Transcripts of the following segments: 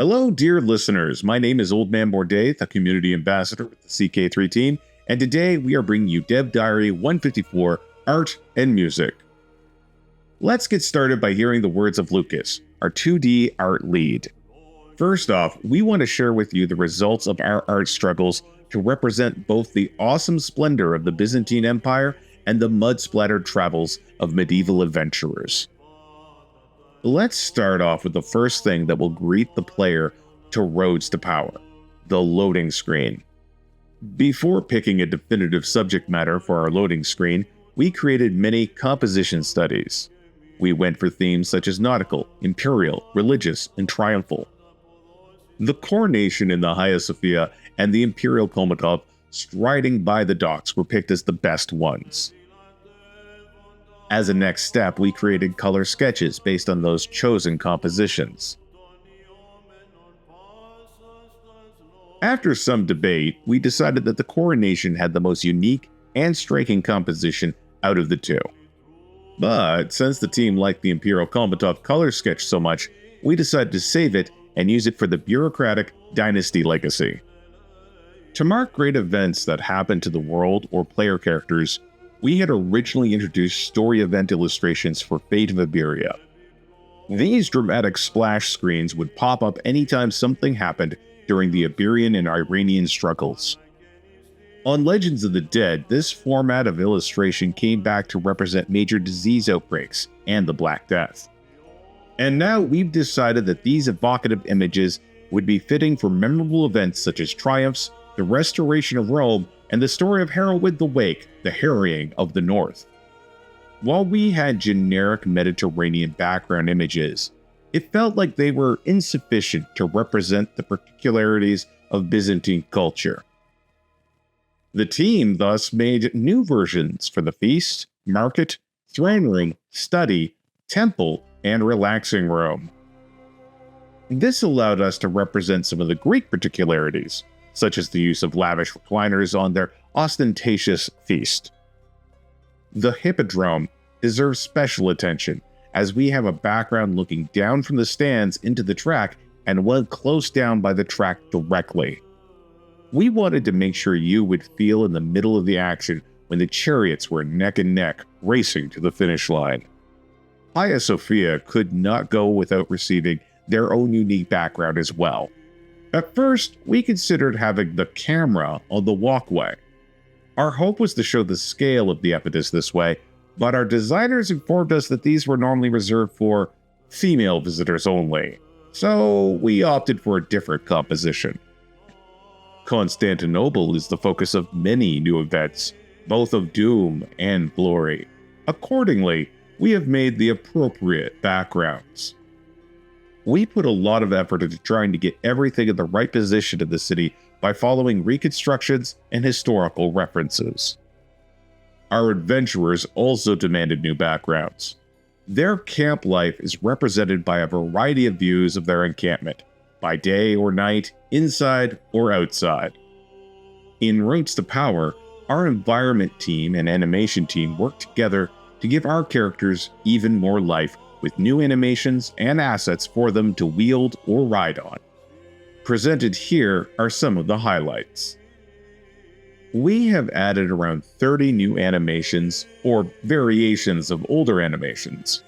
Hello, dear listeners. My name is Old Man Bourdet, the community ambassador with the CK3 team, and today we are bringing you Dev Diary 154, Art and Music. Let's get started by hearing the words of Lucas, our 2D art lead. First off, we want to share with you the results of our art struggles to represent both the awesome splendor of the Byzantine Empire and the mud-splattered travels of medieval adventurers. Let's start off with the first thing that will greet the player to Roads to Power, the loading screen. Before picking a definitive subject matter for our loading screen, we created many composition studies. We went for themes such as nautical, imperial, religious, and triumphal. The coronation in the Hagia Sophia and the imperial Komatov striding by the docks were picked as the best ones. As a next step, we created color sketches based on those chosen compositions. After some debate, we decided that the coronation had the most unique and striking composition out of the two. But since the team liked the Imperial Komatov color sketch so much, we decided to save it and use it for the bureaucratic dynasty legacy. To mark great events that happen to the world or player characters, we had originally introduced story event illustrations for Fate of Iberia. These dramatic splash screens would pop up anytime something happened during the Iberian and Iranian struggles. On Legends of the Dead, this format of illustration came back to represent major disease outbreaks and the Black Death. And now we've decided that these evocative images would be fitting for memorable events such as triumphs, the restoration of Rome, and the story of Hereward the Wake, the harrying of the North. While we had generic Mediterranean background images, it felt like they were insufficient to represent the particularities of Byzantine culture. The team thus made new versions for the feast, market, throne room, study, temple, and relaxing room. This allowed us to represent some of the Greek particularities, such as the use of lavish recliners on their ostentatious feast. The hippodrome deserves special attention, as we have a background looking down from the stands into the track and one close down by the track directly. We wanted to make sure you would feel in the middle of the action when the chariots were neck and neck racing to the finish line. Hagia Sophia could not go without receiving their own unique background as well. At first, we considered having the camera on the walkway. Our hope was to show the scale of the edifice this way, but our designers informed us that these were normally reserved for female visitors only, so we opted for a different composition. Constantinople is the focus of many new events, both of doom and glory. Accordingly, we have made the appropriate backgrounds. We put a lot of effort into trying to get everything in the right position in the city by following reconstructions and historical references. Our adventurers also demanded new backgrounds. Their camp life is represented by a variety of views of their encampment, by day or night, inside or outside. In Roads to Power, our environment team and animation team worked together to give our characters even more life with new animations and assets for them to wield or ride on. Presented here are some of the highlights. We have added around 30 new animations or variations of older animations.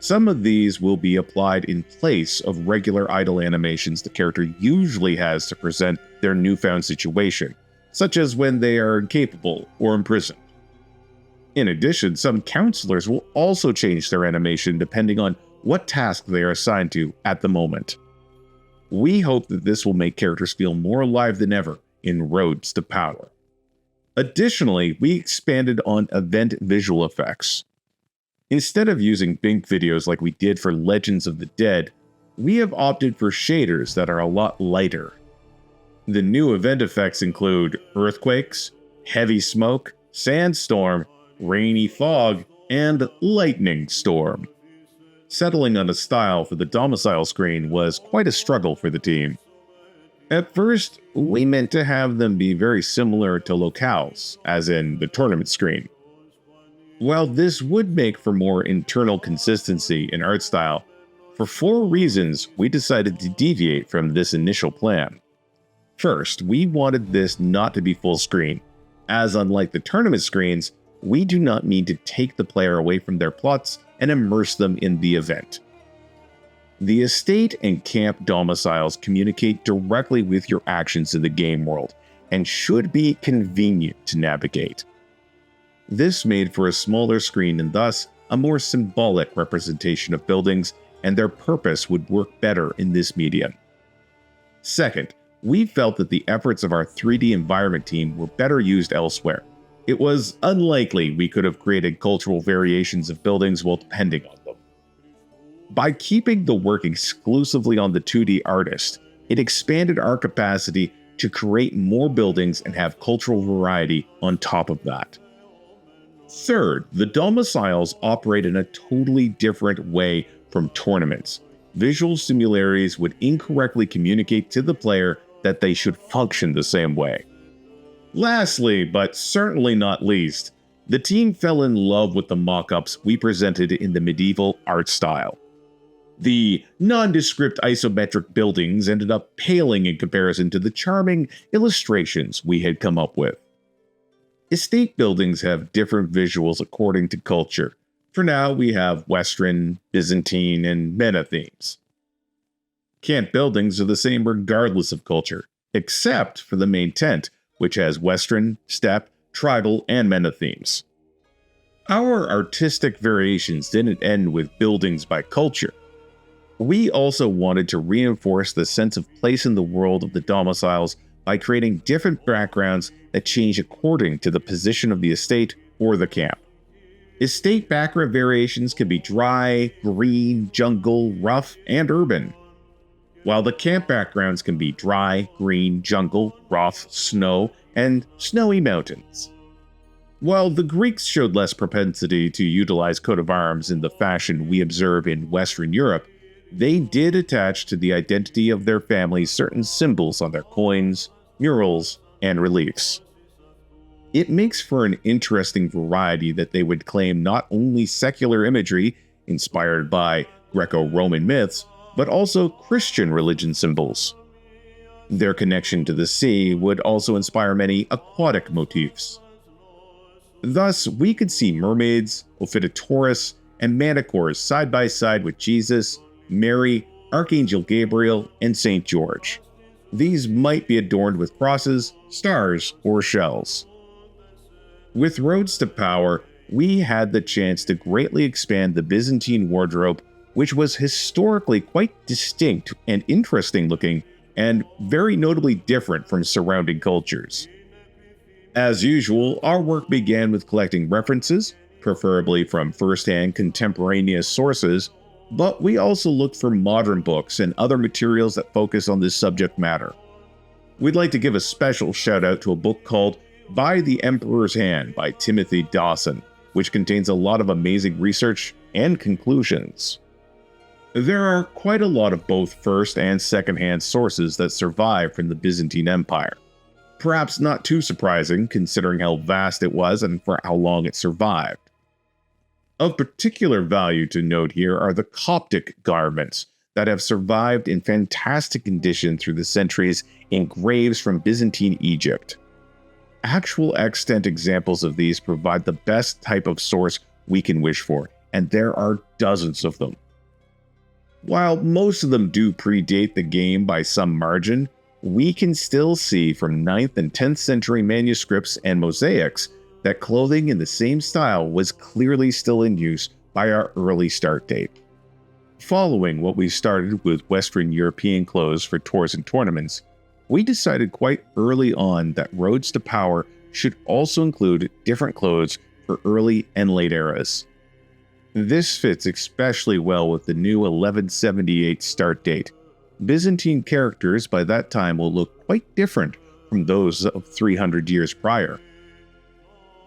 Some of these will be applied in place of regular idle animations the character usually has to present their newfound situation, such as when they are incapable or imprisoned. In addition, some counselors will also change their animation depending on what task they are assigned to at the moment. We hope that this will make characters feel more alive than ever in Roads to Power. Additionally, we expanded on event visual effects. Instead of using Bink videos like we did for Legends of the Dead, we have opted for shaders that are a lot lighter. The new event effects include earthquakes, heavy smoke, sandstorm, rainy fog, and lightning storm. Settling on a style for the domicile screen was quite a struggle for the team. At first, we meant to have them be very similar to locales, as in the tournament screen. While this would make for more internal consistency in art style, For 4 reasons, we decided to deviate from this initial plan. First, we wanted this not to be full screen, as unlike the tournament screens, we do not mean to take the player away from their plots and immerse them in the event. The estate and camp domiciles communicate directly with your actions in the game world and should be convenient to navigate. This made for a smaller screen and thus a more symbolic representation of buildings, and their purpose would work better in this medium. Second, we felt that the efforts of our 3D environment team were better used elsewhere. It was unlikely we could have created cultural variations of buildings while depending on them. By keeping the work exclusively on the 2D artist, it expanded our capacity to create more buildings and have cultural variety on top of that. Third, the domiciles operate in a totally different way from tournaments. Visual similarities would incorrectly communicate to the player that they should function the same way. Lastly, but certainly not least, the team fell in love with the mock-ups we presented in the medieval art style. The nondescript isometric buildings ended up paling in comparison to the charming illustrations we had come up with. Estate buildings have different visuals according to culture. For now, we have Western, Byzantine, and Mena themes. Camp buildings are the same regardless of culture, except for the main tent, which has Western, steppe, tribal, and Mena themes. Our artistic variations didn't end with buildings by culture. We also wanted to reinforce the sense of place in the world of the domiciles by creating different backgrounds that change according to the position of the estate or the camp. Estate background variations can be dry, green, jungle, rough, and urban, while the camp backgrounds can be dry, green, jungle, rough, snow, and snowy mountains. While the Greeks showed less propensity to utilize coat of arms in the fashion we observe in Western Europe, they did attach to the identity of their families certain symbols on their coins, murals, and reliefs. It makes for an interesting variety that they would claim not only secular imagery inspired by Greco-Roman myths, but also Christian religion symbols. Their connection to the sea would also inspire many aquatic motifs. Thus, we could see mermaids, Ophiditoris, and manticores side by side with Jesus, Mary, Archangel Gabriel, and St. George. These might be adorned with crosses, stars, or shells. With Roads to Power, we had the chance to greatly expand the Byzantine wardrobe, which was historically quite distinct and interesting looking, and very notably different from surrounding cultures. As usual, our work began with collecting references, preferably from first-hand contemporaneous sources, but we also looked for modern books and other materials that focus on this subject matter. We'd like to give a special shout out to a book called By the Emperor's Hand by Timothy Dawson, which contains a lot of amazing research and conclusions. There are quite a lot of both first and second-hand sources that survive from the Byzantine Empire. Perhaps not too surprising considering how vast it was and for how long it survived. Of particular value to note here are the Coptic garments that have survived in fantastic condition through the centuries in graves from Byzantine Egypt. Actual extant examples of these provide the best type of source we can wish for, and there are dozens of them. While most of them do predate the game by some margin, we can still see from 9th and 10th century manuscripts and mosaics that clothing in the same style was clearly still in use by our early start date. Following what we started with Western European clothes for tours and tournaments, we decided quite early on that Roads to Power should also include different clothes for early and late eras. This fits especially well with the new 1178 start date. Byzantine characters by that time will look quite different from those of 300 years prior.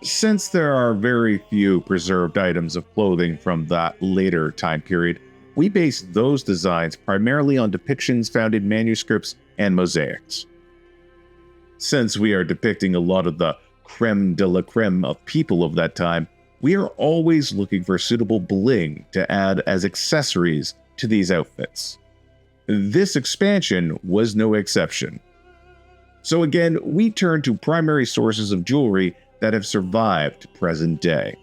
Since there are very few preserved items of clothing from that later time period, we based those designs primarily on depictions found in manuscripts and mosaics. Since we are depicting a lot of the creme de la creme of people of that time, we are always looking for suitable bling to add as accessories to these outfits. This expansion was no exception. So again, we turn to primary sources of jewelry that have survived to present day.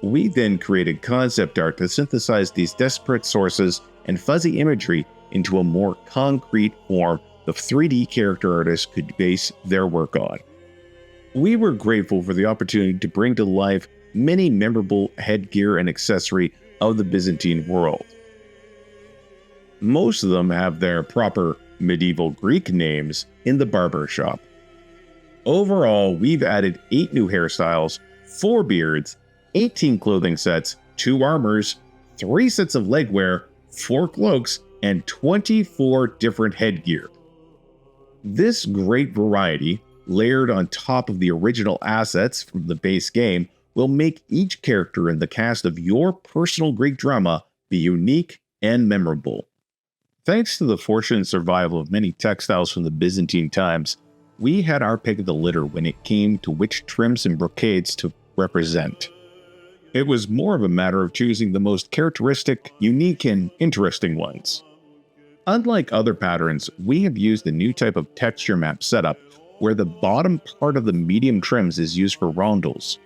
We then created concept art to synthesize these disparate sources and fuzzy imagery into a more concrete form the 3D character artists could base their work on. We were grateful for the opportunity to bring to life many memorable headgear and accessory of the Byzantine world. Most of them have their proper medieval Greek names in the barber shop. Overall, we've added 8 new hairstyles, 4 beards, 18 clothing sets, 2 armors, 3 sets of legwear, 4 cloaks, and 24 different headgear. This great variety, layered on top of the original assets from the base game, will make each character in the cast of your personal Greek drama be unique and memorable. Thanks to the fortunate survival of many textiles from the Byzantine times, we had our pick of the litter when it came to which trims and brocades to represent. It was more of a matter of choosing the most characteristic, unique, and interesting ones. Unlike other patterns, we have used a new type of texture map setup where the bottom part of the medium trims is used for rondels.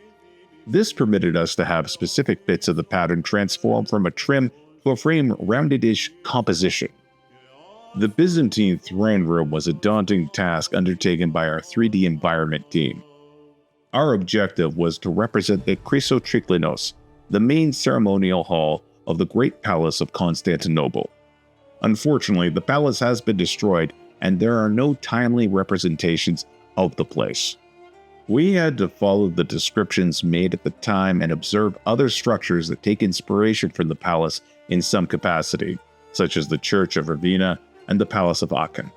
This permitted us to have specific bits of the pattern transform from a trim to a frame rounded-ish composition. The Byzantine throne room was a daunting task undertaken by our 3D environment team. Our objective was to represent the Chrysotrychlinos, the main ceremonial hall of the Great Palace of Constantinople. Unfortunately, the palace has been destroyed and there are no timely representations of the place. We had to follow the descriptions made at the time and observe other structures that take inspiration from the palace in some capacity, such as the Church of Ravenna and the Palace of Aachen.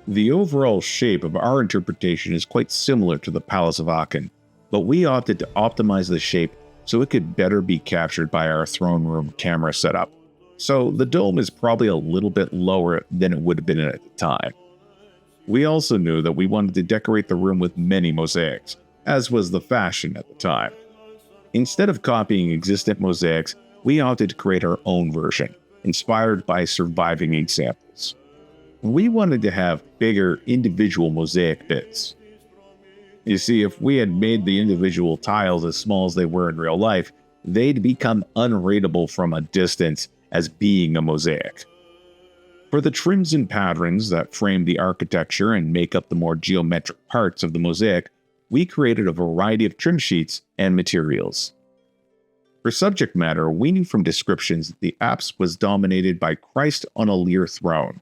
The overall shape of our interpretation is quite similar to the Palace of Aachen, but we opted to optimize the shape so it could better be captured by our throne room camera setup. So the dome is probably a little bit lower than it would have been at the time. We also knew that we wanted to decorate the room with many mosaics, as was the fashion at the time. Instead of copying existent mosaics, we opted to create our own version, inspired by surviving examples. We wanted to have bigger individual mosaic bits. You see, if we had made the individual tiles as small as they were in real life, they'd become unreadable from a distance as being a mosaic. For the trims and patterns that frame the architecture and make up the more geometric parts of the mosaic, we created a variety of trim sheets and materials. For subject matter, we knew from descriptions that the apse was dominated by Christ on a lyre throne.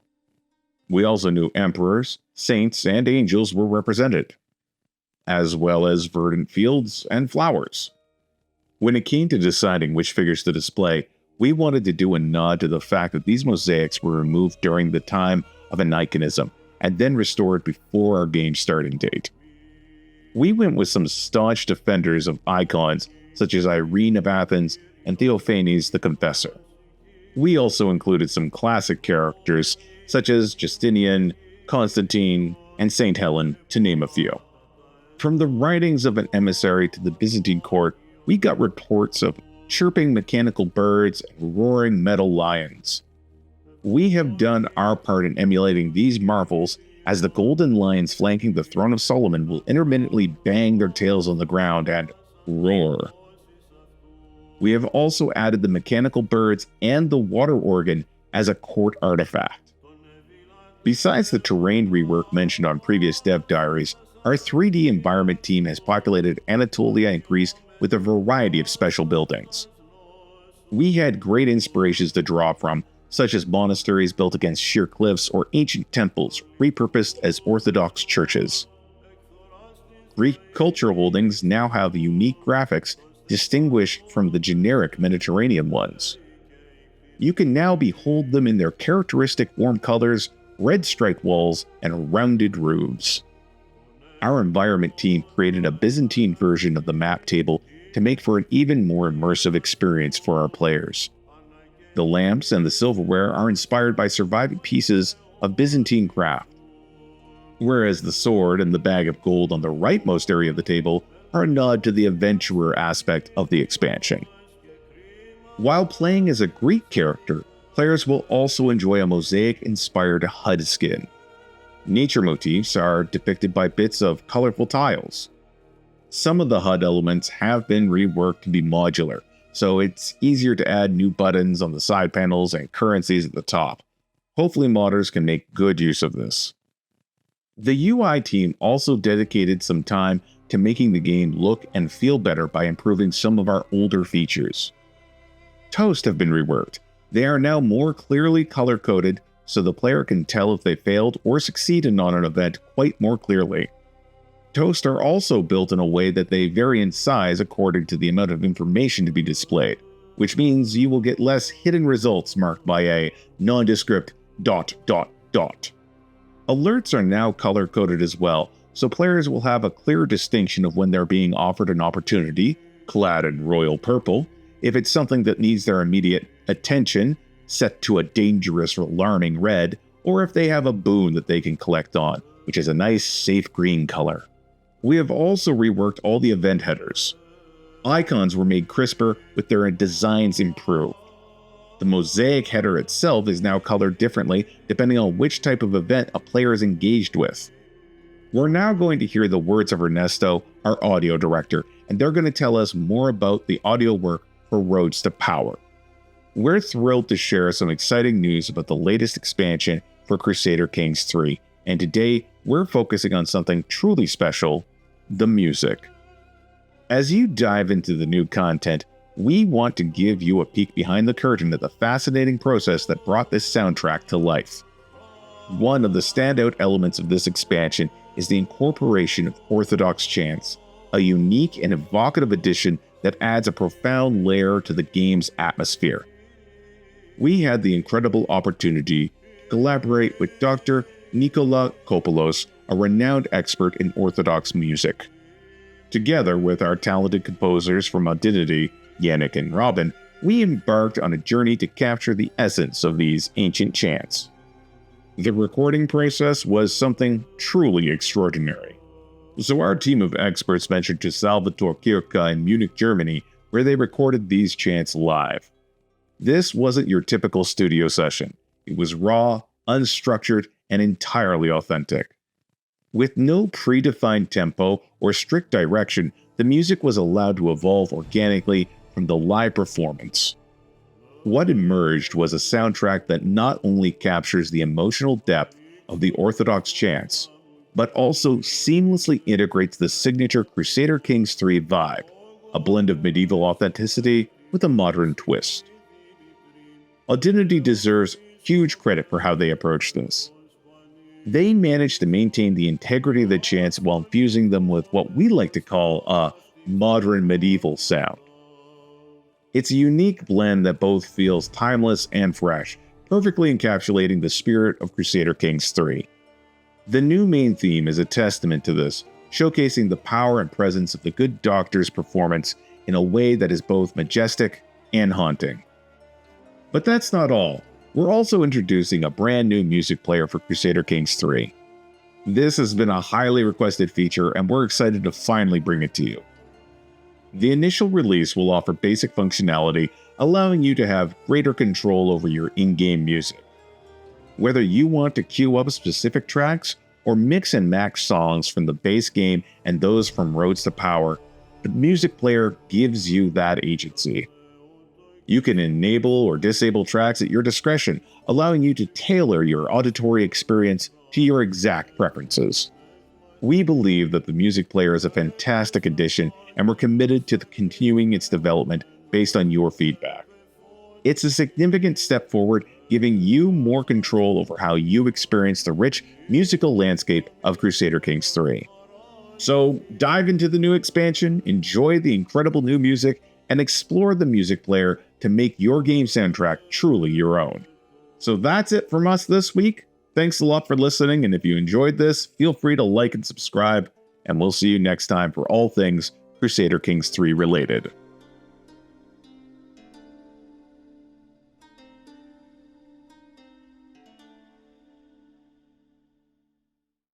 We also knew emperors, saints, and angels were represented, as well as verdant fields and flowers. When it came to deciding which figures to display, we wanted to do a nod to the fact that these mosaics were removed during the time of Aniconism and then restored before our game starting date. We went with some staunch defenders of icons such as Irene of Athens and Theophanes the Confessor. We also included some classic characters such as Justinian, Constantine, and St. Helen, to name a few. From the writings of an emissary to the Byzantine court, we got reports of chirping mechanical birds and roaring metal lions. We have done our part in emulating these marvels, as the golden lions flanking the throne of Solomon will intermittently bang their tails on the ground and roar. We have also added the mechanical birds and the water organ as a court artifact. Besides the terrain rework mentioned on previous dev diaries, our 3D environment team has populated Anatolia and Greece with a variety of special buildings. We had great inspirations to draw from, such as monasteries built against sheer cliffs or ancient temples repurposed as Orthodox churches. Greek culture holdings now have unique graphics distinguished from the generic Mediterranean ones. You can now behold them in their characteristic warm colors, red striped walls, and rounded roofs. Our environment team created a Byzantine version of the map table to make for an even more immersive experience for our players. The lamps and the silverware are inspired by surviving pieces of Byzantine craft, whereas the sword and the bag of gold on the rightmost area of the table are a nod to the adventurer aspect of the expansion. While playing as a Greek character, players will also enjoy a mosaic-inspired HUD skin. Nature motifs are depicted by bits of colorful tiles. Some of the HUD elements have been reworked to be modular, so it's easier to add new buttons on the side panels and currencies at the top. Hopefully modders can make good use of this. The UI team also dedicated some time to making the game look and feel better by improving some of our older features. Toast have been reworked. They are now more clearly color-coded, so the player can tell if they failed or succeeded on an event quite more clearly. Toast are also built in a way that they vary in size according to the amount of information to be displayed, which means you will get less hidden results marked by a nondescript ... Alerts are now color-coded as well, so players will have a clear distinction of when they're being offered an opportunity, clad in royal purple, if it's something that needs their immediate attention, set to a dangerous or alarming red, or if they have a boon that they can collect on, which is a nice safe green color. We have also reworked all the event headers. Icons were made crisper with their designs improved. The mosaic header itself is now colored differently depending on which type of event a player is engaged with. We're now going to hear the words of Ernesto, our audio director, and they're going to tell us more about the audio work for Roads to Power. We're thrilled to share some exciting news about the latest expansion for Crusader Kings 3, and today we're focusing on something truly special: the music. As you dive into the new content, we want to give you a peek behind the curtain at the fascinating process that brought this soundtrack to life. One of the standout elements of this expansion is the incorporation of Orthodox chants, a unique and evocative addition that adds a profound layer to the game's atmosphere. We had the incredible opportunity to collaborate with Dr. Nikola Kopoulos, a renowned expert in Orthodox music. Together with our talented composers from Identity, Yannick and Robin, we embarked on a journey to capture the essence of these ancient chants. The recording process was something truly extraordinary. So our team of experts ventured to Salvatore Kirka in Munich, Germany, where they recorded these chants live. This wasn't your typical studio session. It was raw, unstructured, and entirely authentic. With no predefined tempo or strict direction, the music was allowed to evolve organically from the live performance. What emerged was a soundtrack that not only captures the emotional depth of the Orthodox chants, but also seamlessly integrates the signature Crusader Kings 3 vibe, a blend of medieval authenticity with a modern twist. Identity deserves huge credit for how they approached this. They managed to maintain the integrity of the chants while infusing them with what we like to call a modern medieval sound. It's a unique blend that both feels timeless and fresh, perfectly encapsulating the spirit of Crusader Kings 3. The new main theme is a testament to this, showcasing the power and presence of the Good Doctor's performance in a way that is both majestic and haunting. But that's not all. We're also introducing a brand new music player for Crusader Kings 3. This has been a highly requested feature, and we're excited to finally bring it to you. The initial release will offer basic functionality, allowing you to have greater control over your in-game music. Whether you want to queue up specific tracks or mix and match songs from the base game and those from Roads to Power, the music player gives you that agency. You can enable or disable tracks at your discretion, allowing you to tailor your auditory experience to your exact preferences. We believe that the music player is a fantastic addition, and we're committed to continuing its development based on your feedback. It's a significant step forward, giving you more control over how you experience the rich musical landscape of Crusader Kings 3. So dive into the new expansion, enjoy the incredible new music, and explore the music player to make your game soundtrack truly your own. So that's it from us this week. Thanks a lot for listening, and if you enjoyed this, feel free to like and subscribe, and we'll see you next time for all things Crusader Kings 3 related.